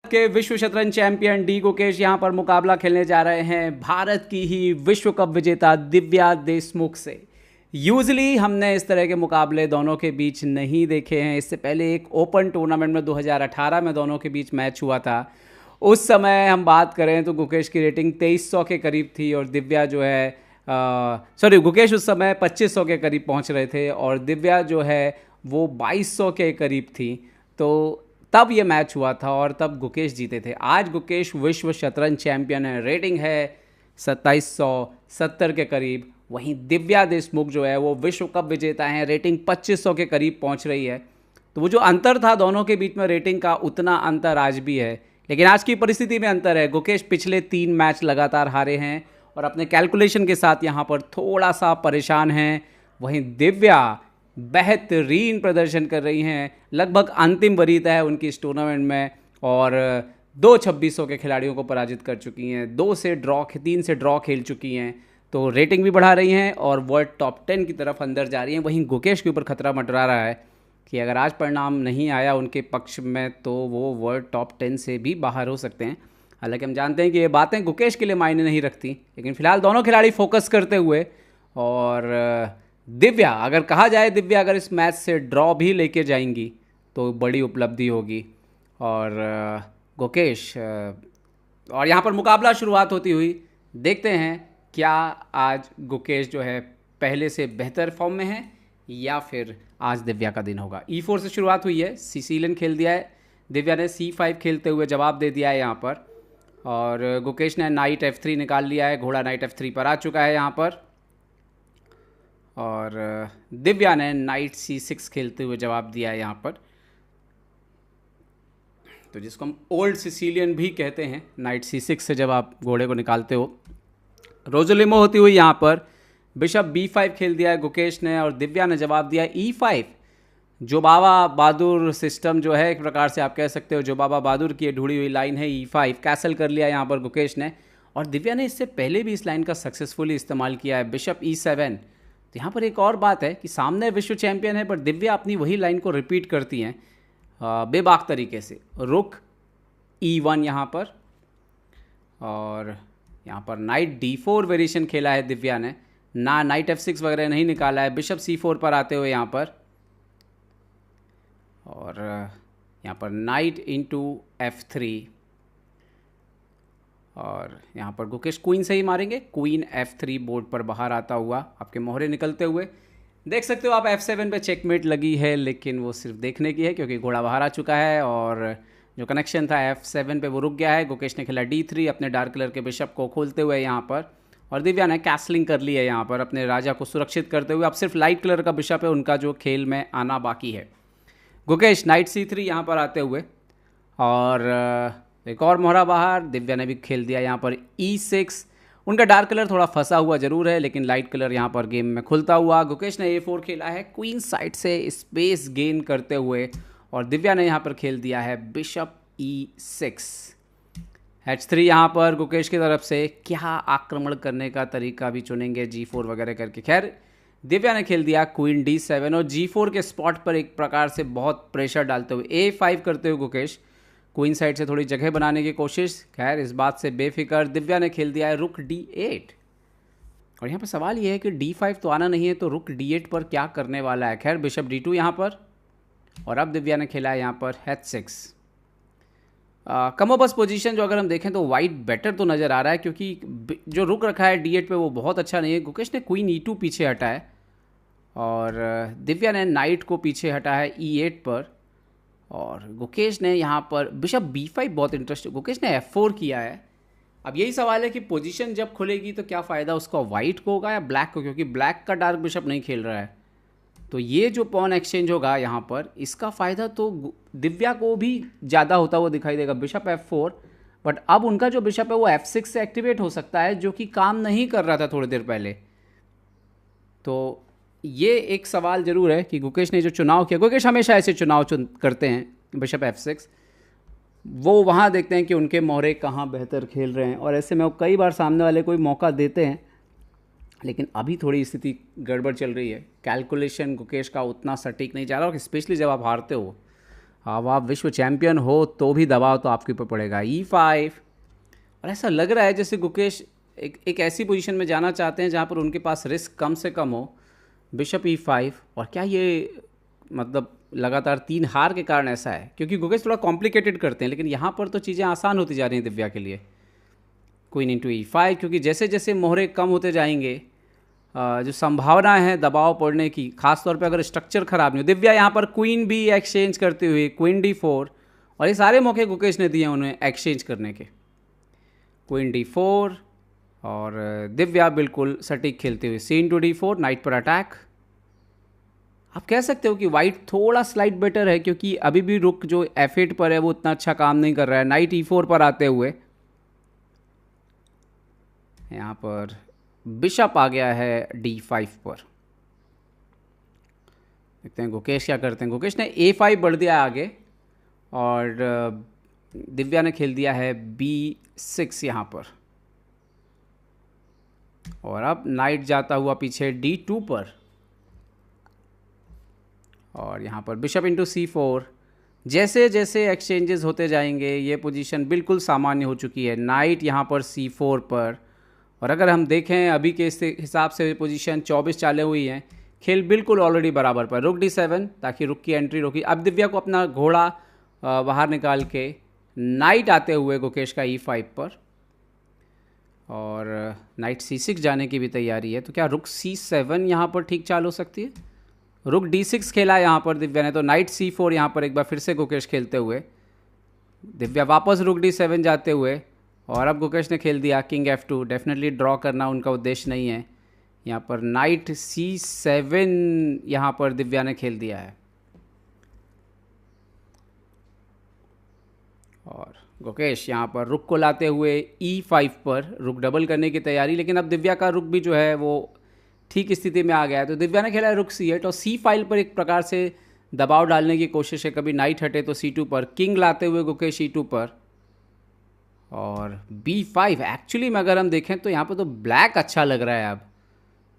के विश्व शतरंज चैंपियन डी गुकेश यहाँ पर मुकाबला खेलने जा रहे हैं भारत की ही विश्व कप विजेता दिव्या देशमुख से। यूजली हमने इस तरह के मुकाबले दोनों के बीच नहीं देखे हैं। इससे पहले एक ओपन टूर्नामेंट में 2018 में दोनों के बीच मैच हुआ था। उस समय हम बात करें तो गुकेश की रेटिंग 2300 के करीब थी और दिव्या जो है गुकेश उस समय 2500 के करीब पहुंच रहे थे और दिव्या जो है वो 2200 के करीब थी। तो तब ये मैच हुआ था और तब गुकेश जीते थे। आज गुकेश विश्व शतरंज चैंपियन है, रेटिंग है 2770 के करीब। वहीं दिव्या देशमुख जो है वो विश्व कप विजेता हैं, रेटिंग 2500 के करीब पहुंच रही है। तो वो जो अंतर था दोनों के बीच में रेटिंग का, उतना अंतर आज भी है, लेकिन आज की परिस्थिति में अंतर है। गुकेश पिछले 3 मैच लगातार हारे हैं और अपने कैलकुलेशन के साथ यहाँ पर थोड़ा सा परेशान हैं। वहीं दिव्या बेहतरीन प्रदर्शन कर रही हैं, लगभग अंतिम वरीयता है उनकी इस टूर्नामेंट में और 2 2600 के खिलाड़ियों को पराजित कर चुकी हैं, 3 से ड्रॉ खेल चुकी हैं। तो रेटिंग भी बढ़ा रही हैं और वर्ल्ड टॉप 10 की तरफ अंदर जा रही हैं। वहीं गुकेश के ऊपर खतरा मंडरा रहा है कि अगर आज परिणाम नहीं आया उनके पक्ष में तो वो वर्ल्ड टॉप 10 से भी बाहर हो सकते हैं। हालांकि हम जानते हैं कि ये बातें गुकेश के लिए मायने नहीं रखती, लेकिन फिलहाल दोनों खिलाड़ी फोकस करते हुए और दिव्या, अगर कहा जाए दिव्या अगर इस मैच से ड्रॉ भी लेके जाएंगी तो बड़ी उपलब्धि होगी। और गुकेश और यहाँ पर मुकाबला शुरुआत होती हुई देखते हैं क्या आज गुकेश जो है पहले से बेहतर फॉर्म में है या फिर आज दिव्या का दिन होगा। E4 से शुरुआत हुई है, सिसिलियन खेल दिया है, दिव्या ने C5 खेलते हुए जवाब दे दिया है यहाँ पर और गुकेश ने नाइट F3 निकाल लिया है, घोड़ा नाइट F3 पर आ चुका है यहाँ पर और दिव्या ने नाइट C6 खेलते हुए जवाब दिया है यहाँ पर, तो जिसको हम ओल्ड सिसिलियन भी कहते हैं। नाइट C6 से जब आप घोड़े को निकालते हो। रोजोलिमो होती हुई यहाँ पर बिशप B5 खेल दिया है गुकेश ने और दिव्या ने जवाब दिया E5। जो बाबा बहादुर सिस्टम जो है एक प्रकार से आप कह सकते हो, जो बाबा बहादुर की ढूंढी हुई लाइन है E5, कैसल कर लिया यहाँ पर गुकेश ने और दिव्या ने इससे पहले भी इस लाइन का सक्सेसफुली इस्तेमाल किया है, बिशप E7। तो यहाँ पर एक और बात है कि सामने विश्व चैंपियन है पर दिव्या अपनी वही लाइन को रिपीट करती हैं बेबाक तरीके से। रुक E1 यहाँ पर और यहाँ पर नाइट D4 वेरिएशन खेला है दिव्या ने, ना नाइट F6 वगैरह नहीं निकाला है। बिशप C4 पर आते हुए यहाँ पर और यहाँ पर नाइट इंटू F3 और यहाँ पर गुकेश क्वीन से ही मारेंगे। क्वीन F3 बोर्ड पर बाहर आता हुआ आपके मोहरे निकलते हुए देख सकते हो आप। F7 पे चेकमेट लगी है लेकिन वो सिर्फ देखने की है क्योंकि घोड़ा बाहर आ चुका है और जो कनेक्शन था F7 पे वो रुक गया है। गुकेश ने खेला D3 अपने डार्क कलर के बिशप को खोलते हुए यहाँ पर और दिव्या ने कैसलिंग कर ली है यहाँ पर अपने राजा को सुरक्षित करते हुए। अब सिर्फ लाइट कलर का बिशप है उनका जो खेल में आना बाकी है। गुकेश नाइट C3 यहाँ पर आते हुए और एक और मोहरा बाहर, दिव्या ने भी खेल दिया यहाँ पर E6। उनका डार्क कलर थोड़ा फंसा हुआ जरूर है लेकिन लाइट कलर यहाँ पर गेम में खुलता हुआ। गुकेश ने A4 खेला है क्वीन साइड से स्पेस गेन करते हुए और दिव्या ने यहाँ पर खेल दिया है बिशप E6। H3 यहाँ पर गुकेश की तरफ से क्या आक्रमण करने का तरीका भी चुनेंगे, G4 वगैरह करके। खैर दिव्या ने खेल दिया क्वीन D7 और G4 के स्पॉट पर एक प्रकार से बहुत प्रेशर डालते हुए A5 करते हुए गुकेश क्वीन साइड से थोड़ी जगह बनाने की कोशिश। खैर इस बात से बेफिक्र दिव्या ने खेल दिया है रुक D8 और यहाँ पर सवाल ये है कि D5 तो आना नहीं है तो रुक D8 पर क्या करने वाला है। खैर बिशप D2 यहाँ पर और अब दिव्या ने खेला है यहाँ पर H6। कमोबस पोजीशन जो अगर हम देखें तो वाइट बेटर तो नज़र आ रहा है क्योंकि जो रुक रखा है D8 पे वो बहुत अच्छा नहीं है। गुकेश ने क्वीन E2 पीछे हटा है और दिव्या ने नाइट को पीछे हटा है E8 पर और गुकेश ने यहाँ पर बिशप B5 बहुत इंटरेस्टिंग। गुकेश ने F4 किया है। अब यही सवाल है कि पोजीशन जब खुलेगी तो क्या फ़ायदा उसका वाइट को होगा या ब्लैक को, क्योंकि ब्लैक का डार्क बिशप नहीं खेल रहा है। तो ये जो पॉन एक्सचेंज होगा यहाँ पर इसका फ़ायदा तो दिव्या को भी ज़्यादा होता हुआ दिखाई देगा। बिशप F4 बट अब उनका जो बिशप है वो F6 से एक्टिवेट हो सकता है जो कि काम नहीं कर रहा था थोड़ी देर पहले। तो ये एक सवाल ज़रूर है कि गुकेश ने जो चुनाव किया, गुकेश हमेशा ऐसे चुनाव करते हैं बिशप F6, वो वहाँ देखते हैं कि उनके मोहरे कहाँ बेहतर खेल रहे हैं और ऐसे में वो कई बार सामने वाले को मौका देते हैं लेकिन अभी थोड़ी स्थिति गड़बड़ चल रही है। कैलकुलेशन गुकेश का उतना सटीक नहीं जा रहा और स्पेशली जब आप हारते हो अब आप विश्व चैंपियन हो तो भी दबाव तो आपके ऊपर पड़ेगा। E5, और ऐसा लग रहा है जैसे गुकेश एक ऐसी पोजीशन में जाना चाहते हैं जहाँ पर उनके पास रिस्क कम से कम हो। बिशप E5, और क्या ये मतलब लगातार 3 हार के कारण ऐसा है? क्योंकि गुकेश थोड़ा कॉम्प्लिकेटेड करते हैं, लेकिन यहाँ पर तो चीज़ें आसान होती जा रही हैं दिव्या के लिए। क्वीन इंटू E5, क्योंकि जैसे जैसे मोहरे कम होते जाएंगे जो संभावना है दबाव पड़ने की, खासतौर पे अगर स्ट्रक्चर खराब नहीं हो। दिव्या यहाँ पर क्वीन भी एक्सचेंज करते हुए क्वीन D4, और ये सारे मौके गुकेश ने दिए हैं उन्हें एक्सचेंज करने के। क्वीन D4, और दिव्या बिल्कुल सटीक खेलते हुए C इंटू D4, नाइट पर अटैक। आप कह सकते हो कि वाइट थोड़ा स्लाइट बेटर है, क्योंकि अभी भी रुक जो F8 पर है वो उतना अच्छा काम नहीं कर रहा है। नाइट E4 पर आते हुए यहाँ पर बिशप आ गया है D5 पर। देखते हैं गुकेश क्या करते हैं। गुकेश ने A5 बढ़ दिया आगे, और दिव्या ने खेल दिया है B6 यहाँ पर, और अब नाइट जाता हुआ पीछे D2 पर, और यहाँ पर बिशप इंटू C4। जैसे जैसे एक्सचेंजेस होते जाएंगे ये पोजीशन बिल्कुल सामान्य हो चुकी है। नाइट यहाँ पर C4 पर, और अगर हम देखें अभी के हिसाब से पोजीशन 24 चाले हुई हैं, खेल बिल्कुल ऑलरेडी बराबर पर। रुक D7 ताकि रुक की एंट्री रोकी। अब दिव्या को अपना घोड़ा बाहर निकाल के नाइट आते हुए गुकेश का E5 पर, और नाइट C6 जाने की भी तैयारी है। तो क्या रुक C7 यहाँ पर ठीक चाल हो सकती है? रुक D6 खेला यहाँ पर दिव्या ने, तो नाइट C4 यहाँ पर एक बार फिर से गुकेश खेलते हुए। दिव्या वापस रुक D7 जाते हुए, और अब गुकेश ने खेल दिया किंग F2। डेफिनेटली ड्रॉ करना उनका उद्देश्य नहीं है। यहाँ पर नाइट C7 यहाँ पर दिव्या ने खेल दिया है, और गुकेश यहाँ पर रुक को लाते हुए E5 पर रुक डबल करने की तैयारी। लेकिन अब दिव्या का रुक भी जो है वो ठीक स्थिति में आ गया है, तो दिव्या ने खेला है रुक C8, और C5 पर एक प्रकार से दबाव डालने की कोशिश है। कभी नाइट हटे तो C2 पर, किंग लाते हुए गुकेश E2 पर, और B5। एक्चुअली में अगर हम देखें तो यहाँ पर तो ब्लैक अच्छा लग रहा है अब,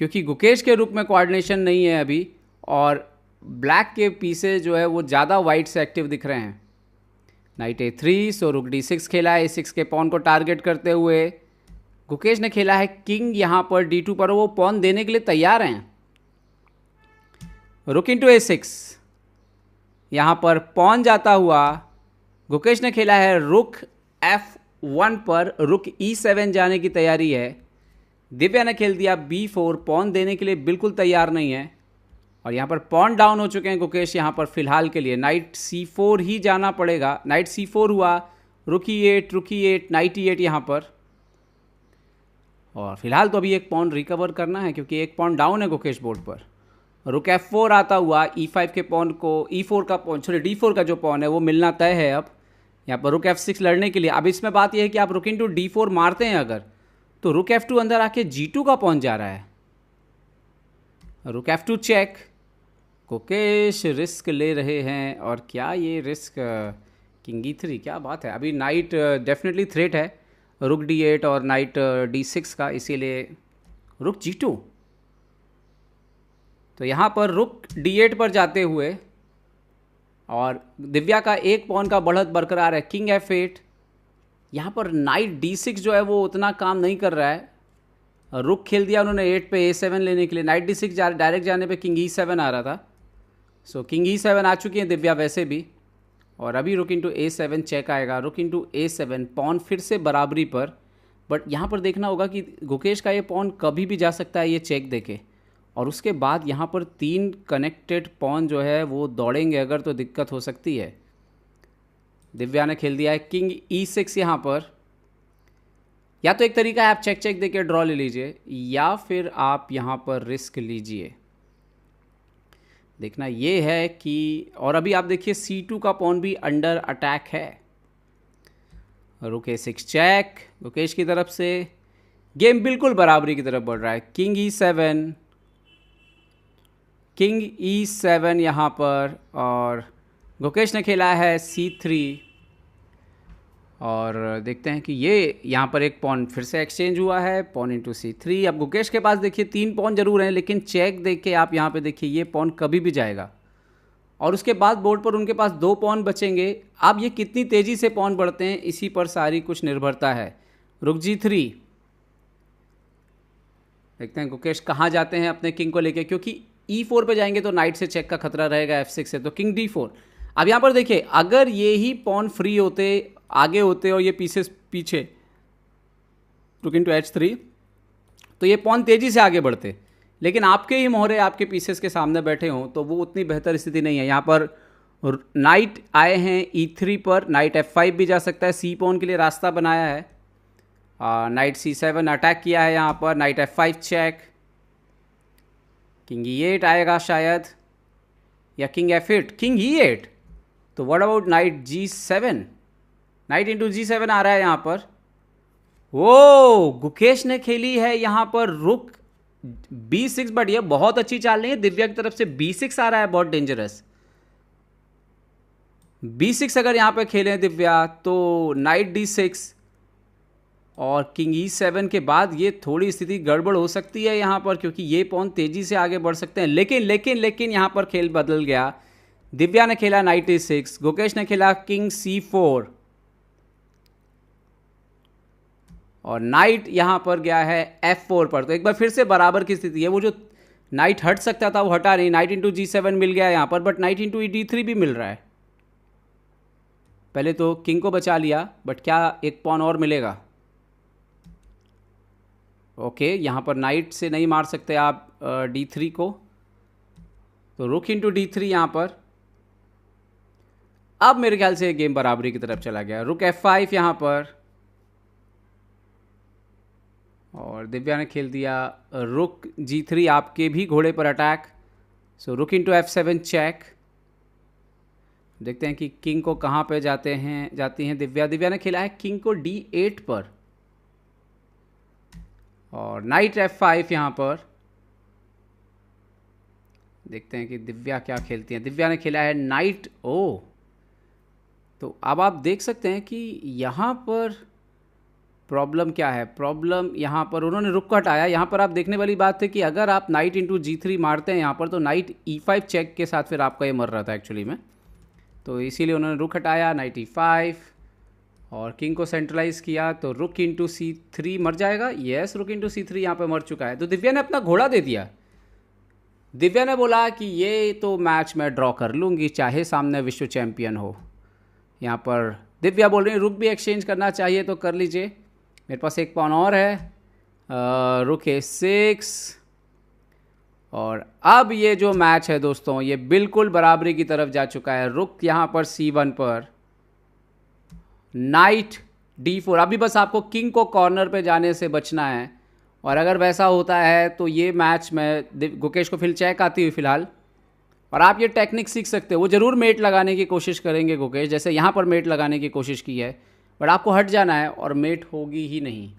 क्योंकि गुकेश के रुक में कोऑर्डिनेशन नहीं है अभी, और ब्लैक के पीसेज जो है वो ज़्यादा वाइट से एक्टिव दिख रहे हैं। नाइट A3, सो रुक D6 खेला है A6 के पॉन को टारगेट करते हुए। गुकेश ने खेला है किंग यहाँ पर D2 पर, वो पॉन देने के लिए तैयार हैं। रुक इंटू A6, यहाँ पर पॉन जाता हुआ गुकेश ने खेला है रुक F1 पर, रुक E7 जाने की तैयारी है। दिव्या ने खेल दिया B4, पॉन देने के लिए बिल्कुल तैयार नहीं है, और यहाँ पर पॉन डाउन हो चुके हैं गुकेश यहाँ पर फिलहाल के लिए। नाइट C4 ही जाना पड़ेगा। नाइट C4 हुआ, रुक E8, रुक E8, नाइट E8 यहाँ पर, और फिलहाल तो अभी एक पॉन रिकवर करना है क्योंकि एक पॉन डाउन है गुकेश बोर्ड पर। रुक F4 आता हुआ E5 के पॉन को, E4 का पॉन, सॉरी D4 का जो पॉन है वो मिलना तय है। अब यहाँ पर रुक F6 लड़ने के लिए। अब इसमें बात यह है कि आप रुक इंटू D4 मारते हैं अगर, तो रुक F2 अंदर आके G2 का पॉन जा रहा है। रुक F2 चेक। गुकेश रिस्क ले रहे हैं, और क्या ये रिस्क किंग E3, क्या बात है। अभी नाइट डेफिनेटली थ्रेट है रुक D8 और नाइट D6 का, इसीलिए रुक G2। तो यहाँ पर रुक D8 पर जाते हुए, और दिव्या का एक पॉन का बढ़त बरकरार है। किंग F8, यहाँ पर नाइट D6 जो है वो उतना काम नहीं कर रहा है। रुक खेल दिया उन्होंने 8 पे A7 लेने के लिए। नाइट D6 डायरेक्ट जाने पे किंग E7 आ रहा था, सो किंग E7 आ चुकी है दिव्या वैसे भी, और अभी रुक इंटू A7 चेक आएगा। रुक इंटू A7, पॉन फिर से बराबरी पर, बट यहाँ पर देखना होगा कि गुकेश का ये पॉन कभी भी जा सकता है ये चेक देके, और उसके बाद यहाँ पर 3 कनेक्टेड पॉन जो है वो दौड़ेंगे अगर, तो दिक्कत हो सकती है। दिव्या ने खेल दिया है किंग E6 यहाँ पर। या तो एक तरीका है आप चेक चेक देके ड्रॉ ले लीजिए, या फिर आप यहाँ पर रिस्क लीजिए। देखना ये है कि, और अभी आप देखिए C2 का पॉन भी अंडर अटैक है। रुक A6 चेक गुकेश की तरफ से। गेम बिल्कुल बराबरी की तरफ बढ़ रहा है। किंग E7, किंग E7 यहाँ पर, और गुकेश ने खेला है C3, और देखते हैं कि ये यहाँ पर एक पॉन फिर से एक्सचेंज हुआ है, पॉन इंटू C3। अब गुकेश के पास देखिए 3 पॉन जरूर हैं, लेकिन चेक देख के आप यहाँ पे देखिए ये पॉन कभी भी जाएगा। और उसके बाद बोर्ड पर उनके पास 2 पॉन बचेंगे। अब ये कितनी तेज़ी से पॉन बढ़ते हैं इसी पर सारी कुछ निर्भरता है। रुक G3, देखते हैं गुकेश कहाँ जाते हैं अपने किंग को लेके, क्योंकि E4 पे जाएंगे तो नाइट से चेक का खतरा रहेगा F6 से, तो किंग D4। अब यहाँ पर देखिए, अगर ये ही पॉन फ्री होते, आगे होते और ये पीसेस पीछे, रुक इनटू H3, तो ये पॉन तेज़ी से आगे बढ़ते, लेकिन आपके ही मोहरे आपके पीसेस के सामने बैठे हों तो वो उतनी बेहतर स्थिति नहीं है। यहाँ पर नाइट आए हैं E3 पर, नाइट F5 भी जा सकता है, सी पॉन के लिए रास्ता बनाया है। नाइट C7 अटैक किया है यहाँ पर, night F5 check, king E8 आएगा शायद, या किंग F8, किंग E8। तो what about night G7, night into G7 आ रहा है यहाँ पर। वो गुकेश ने खेली है यहाँ पर रुक B6, बट ये बहुत अच्छी चाल नहीं है दिव्या की तरफ से। B6 आ रहा है, बहुत डेंजरस। B6 अगर यहाँ पे खेलें दिव्या तो नाइट D6 और किंग E7 के बाद ये थोड़ी स्थिति गड़बड़ हो सकती है यहाँ पर, क्योंकि ये पॉन तेजी से आगे बढ़ सकते हैं। लेकिन लेकिन लेकिन यहाँ पर खेल बदल गया। दिव्या ने खेला नाइट E6, गुकेश ने खेला किंग C4 और नाइट यहाँ पर गया है F4 पर। तो एक बार फिर से बराबर की स्थिति है। वो जो नाइट हट सकता था वो हटा नहीं, नाइट इंटू G7 मिल गया यहाँ पर, बट नाइट इंटू D3 भी मिल रहा है। पहले तो किंग को बचा लिया, बट क्या एक पॉन और मिलेगा? ओके, यहाँ पर नाइट से नहीं मार सकते आप D3 को, तो रुक इंटू D3 यहाँ पर। अब मेरे ख्याल से गेम बराबरी की तरफ चला गया। रुक F5 यहाँ पर, और दिव्या ने खेल दिया रुक G3, आपके भी घोड़े पर अटैक। सो रुक इंटू F7 चेक। देखते हैं कि किंग को कहाँ पे जाती हैं दिव्या। दिव्या ने खेला है किंग को D8 पर, और नाइट F5 यहाँ पर। देखते हैं कि दिव्या क्या खेलती हैं। दिव्या ने खेला है नाइट ओ। तो अब आप देख सकते हैं कि यहाँ पर प्रॉब्लम क्या है। प्रॉब्लम यहाँ पर उन्होंने रुक हटाया। यहाँ पर आप देखने वाली बात है कि अगर आप नाइट इंटू G3 मारते हैं यहाँ पर, तो नाइट E5 चेक के साथ फिर आपका ये मर रहा था एक्चुअली में। तो इसीलिए उन्होंने रुक हटाया, नाइट E5 और किंग को सेंट्रलाइज किया। तो रुक इंटू C3 मर जाएगा। यस, रुक इंटू C3 यहाँ पर मर चुका है। तो दिव्या ने अपना घोड़ा दे दिया। दिव्या ने बोला कि ये तो मैच मैं ड्रॉ कर लूँगी चाहे सामने विश्व चैम्पियन हो। यहाँ पर दिव्या बोल रही है रुक भी एक्सचेंज करना चाहिए तो कर लीजिए, मेरे पास एक पॉन और है। रुक A6, और अब ये जो मैच है दोस्तों ये बिल्कुल बराबरी की तरफ जा चुका है। रुक यहाँ पर C1 पर, नाइट D4। अभी बस आपको किंग को कॉर्नर पे जाने से बचना है, और अगर वैसा होता है तो ये मैच में गुकेश को फिर चेक आती हुई फिलहाल। और आप ये टेक्निक सीख सकते हो। वो ज़रूर मेट लगाने की कोशिश करेंगे गुकेश, जैसे यहाँ पर मेट लगाने की कोशिश की है, बट आपको हट जाना है और मेट होगी ही नहीं।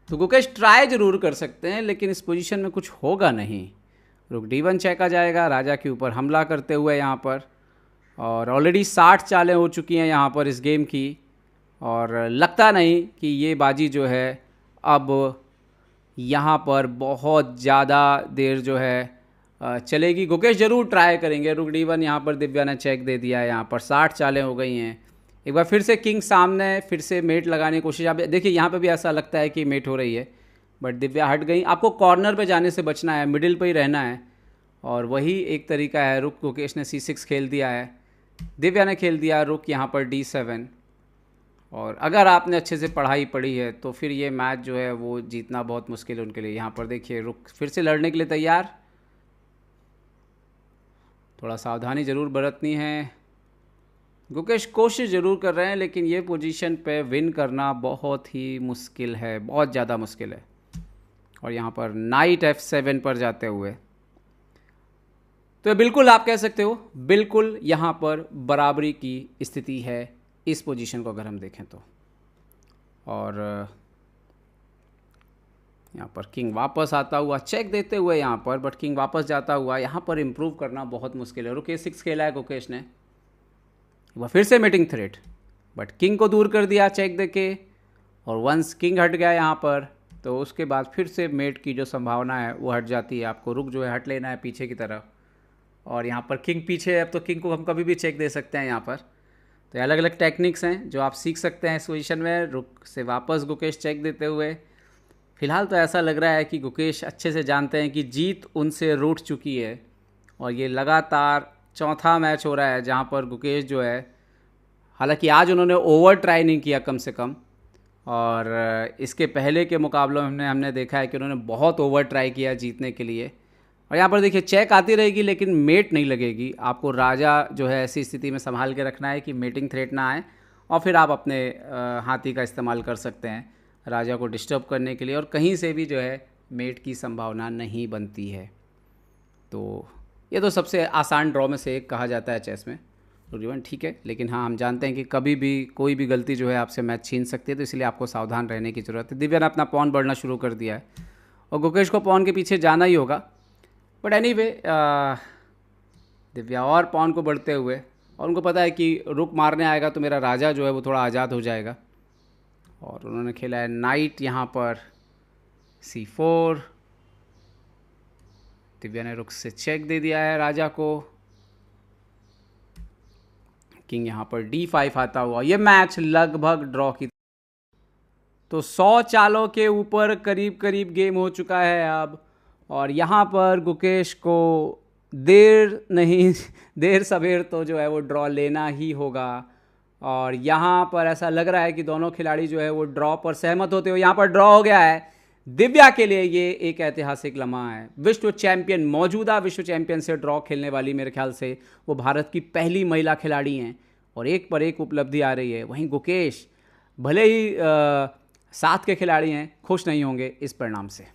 तो गुकेश ट्राई जरूर कर सकते हैं, लेकिन इस पोजीशन में कुछ होगा नहीं। रुक D1 चेक आ जाएगा राजा के ऊपर हमला करते हुए यहाँ पर, और ऑलरेडी 60 चालें हो चुकी हैं यहाँ पर इस गेम की, और लगता नहीं कि ये बाजी जो है अब यहाँ पर बहुत ज़्यादा देर जो है चलेगी। गुकेश जरूर ट्राई करेंगे। रुक D1 यहाँ पर दिव्या ने चेक दे दिया है। यहाँ पर 60 चालें हो गई हैं। एक बार फिर से किंग सामने, फिर से मेट लगाने की कोशिश। आप देखिए यहाँ पे भी ऐसा लगता है कि मेट हो रही है, बट दिव्या हट गई। आपको कॉर्नर पे जाने से बचना है, मिडिल पे ही रहना है, और वही एक तरीका है। रुक गुकेश ने C6 खेल दिया है, दिव्या ने खेल दिया रुक यहाँ पर D7। और अगर आपने अच्छे से पढ़ाई पढ़ी है तो फिर ये मैच जो है वो जीतना बहुत मुश्किल है उनके लिए। यहाँ पर देखिए रुक फिर से लड़ने के लिए तैयार। थोड़ा सावधानी ज़रूर बरतनी है। गुकेश कोशिश ज़रूर कर रहे हैं, लेकिन ये पोजीशन पे विन करना बहुत ही मुश्किल है, बहुत ज़्यादा मुश्किल है। और यहाँ पर नाइट F7 पर जाते हुए, तो बिल्कुल आप कह सकते हो बिल्कुल यहाँ पर बराबरी की स्थिति है इस पोजीशन को अगर हम देखें तो। और यहाँ पर किंग वापस आता हुआ चेक देते हुए यहाँ पर, बट किंग वापस जाता हुआ यहाँ पर इम्प्रूव करना बहुत मुश्किल है। रुक A6 खेला है गुकेश ने, वह फिर से मीटिंग थ्रेट, बट किंग को दूर कर दिया चेक देके, और वंस किंग हट गया यहाँ पर तो उसके बाद फिर से मेट की जो संभावना है वो हट जाती है। आपको रुक जो है हट लेना है पीछे की तरफ, और यहाँ पर किंग पीछे है, अब तो किंग को हम कभी भी चेक दे सकते हैं यहाँ पर। तो अलग अलग टेक्निक्स हैं जो आप सीख सकते हैं इस पोजीशन में। रुक से वापस गुकेश चेक देते हुए। फिलहाल तो ऐसा लग रहा है कि गुकेश अच्छे से जानते हैं कि जीत उनसे रूठ चुकी है, और ये लगातार चौथा मैच हो रहा है जहाँ पर गुकेश जो है, हालांकि आज उन्होंने ओवर ट्राई नहीं किया कम से कम, और इसके पहले के मुकाबलों में हमने देखा है कि उन्होंने बहुत ओवर ट्राई किया जीतने के लिए। और यहाँ पर देखिए चेक आती रहेगी लेकिन मेट नहीं लगेगी। आपको राजा जो है ऐसी स्थिति में संभाल के रखना है कि मेटिंग थ्रेट ना आए, और फिर आप अपने हाथी का इस्तेमाल कर सकते हैं राजा को डिस्टर्ब करने के लिए, और कहीं से भी जो है मेट की संभावना नहीं बनती है। तो ये तो सबसे आसान ड्रॉ में से एक कहा जाता है चेस में तकरीबन, ठीक है। लेकिन हाँ, हम जानते हैं कि कभी भी कोई भी गलती जो है आपसे मैच छीन सकती है, तो इसलिए आपको सावधान रहने की ज़रूरत है। दिव्या ने अपना पॉन बढ़ना शुरू कर दिया है और गुकेश को पॉन के पीछे जाना ही होगा। बट एनीवे दिव्या और पॉन को बढ़ते हुए, और उनको पता है कि रुक मारने आएगा तो मेरा राजा जो है वो थोड़ा आज़ाद हो जाएगा, और उन्होंने खेला है नाइट यहाँ पर C4। दिव्या ने रुक से चेक दे दिया है राजा को। किंग यहाँ पर D5 आता हुआ। ये मैच लगभग ड्रॉ की, तो 100 चालों के ऊपर करीब करीब गेम हो चुका है अब, और यहाँ पर गुकेश को देर सवेर तो जो है वो ड्रॉ लेना ही होगा। और यहाँ पर ऐसा लग रहा है कि दोनों खिलाड़ी जो है वो ड्रॉ पर सहमत होते हुए, यहाँ पर ड्रॉ हो गया है। दिव्या के लिए ये एक ऐतिहासिक लम्हा है। विश्व चैंपियन, मौजूदा विश्व चैंपियन से ड्रॉ खेलने वाली, मेरे ख्याल से वो भारत की पहली महिला खिलाड़ी हैं, और एक पर एक उपलब्धि आ रही है। वहीं गुकेश भले ही साथ के खिलाड़ी हैं, खुश नहीं होंगे इस परिणाम से।